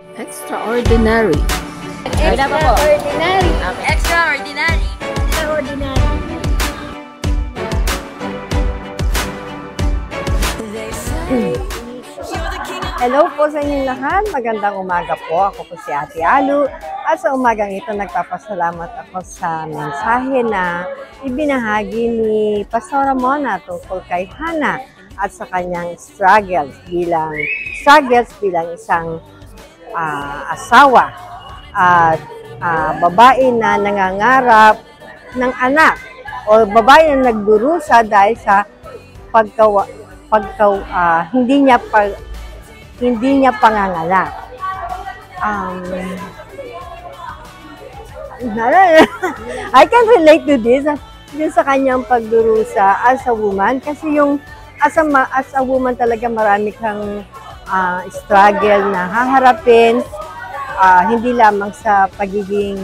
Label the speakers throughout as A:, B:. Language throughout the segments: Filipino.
A: Extraordinary.
B: Extraordinary.
C: Extraordinary.
B: Extraordinary.
D: Hello po sa inyong lahat. Magandang umaga po. Ako po si Ate Alu. At sa umagang ito, nagpapasalamat ako sa mensahe na ibinahagi ni Pastora Mona tungkol kay Hannah at sa kanyang struggles bilang isang asawa at babae na nangangarap ng anak o babae na nagdurusa dahil sa hindi niya panganganak. I can relate to this din sa kanyang pagdurusa as a woman kasi yung as a woman talaga marami kang struggle na haharapin, hindi lamang sa pagiging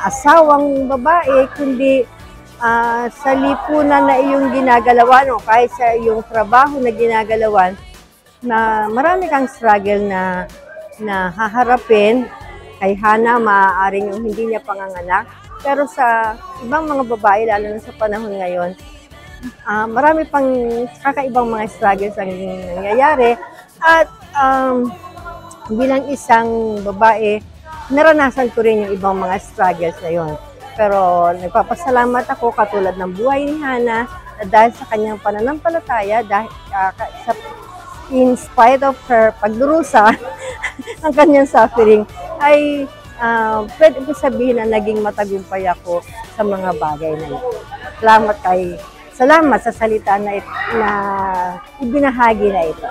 D: asawang babae kundi sa lipunan na iyong ginagalawan o kahit sa iyong trabaho na ginagalawan na marami kang struggle na haharapin. Kay Hannah, maaaring yung hindi niya panganganak. Pero sa ibang mga babae, lalo na sa panahon ngayon, marami pang kakaibang mga struggles ang nangyayari. At bilang isang babae, naranasan ko rin yung ibang mga struggles na yun. Pero nagpapasalamat ako katulad ng buhay ni Hannah dahil sa kanyang pananampalataya, dahil in spite of her pagdurusa, ang kanyang suffering, ay pwede ko sabihin na naging matagumpay ako sa mga bagay na ito. Salamat sa salita na ibinahagi na ito.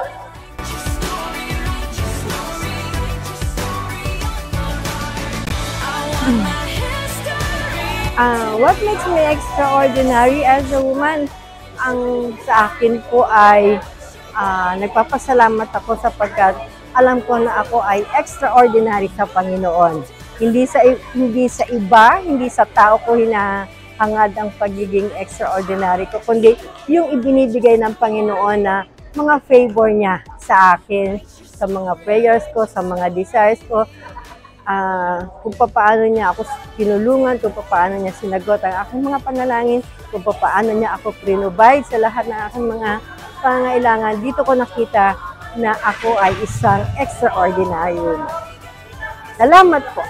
D: What makes me extraordinary as a woman? Ang sa akin po ay nagpapasalamat ako sapagkat alam ko na ako ay extraordinary sa Panginoon. Hindi sa iba, hindi sa tao ko hinahangad ang pagiging extraordinary ko, kundi yung ibinibigay ng Panginoon na mga favor niya sa akin, sa mga prayers ko, sa mga desires ko. Kung paano niya ako tinulungan, kung paano niya sinagot ang aking mga panalangin, kung paano niya ako provide sa lahat ng aking mga pangailangan. Dito ko nakita na ako ay isang extraordinary woman. Salamat po.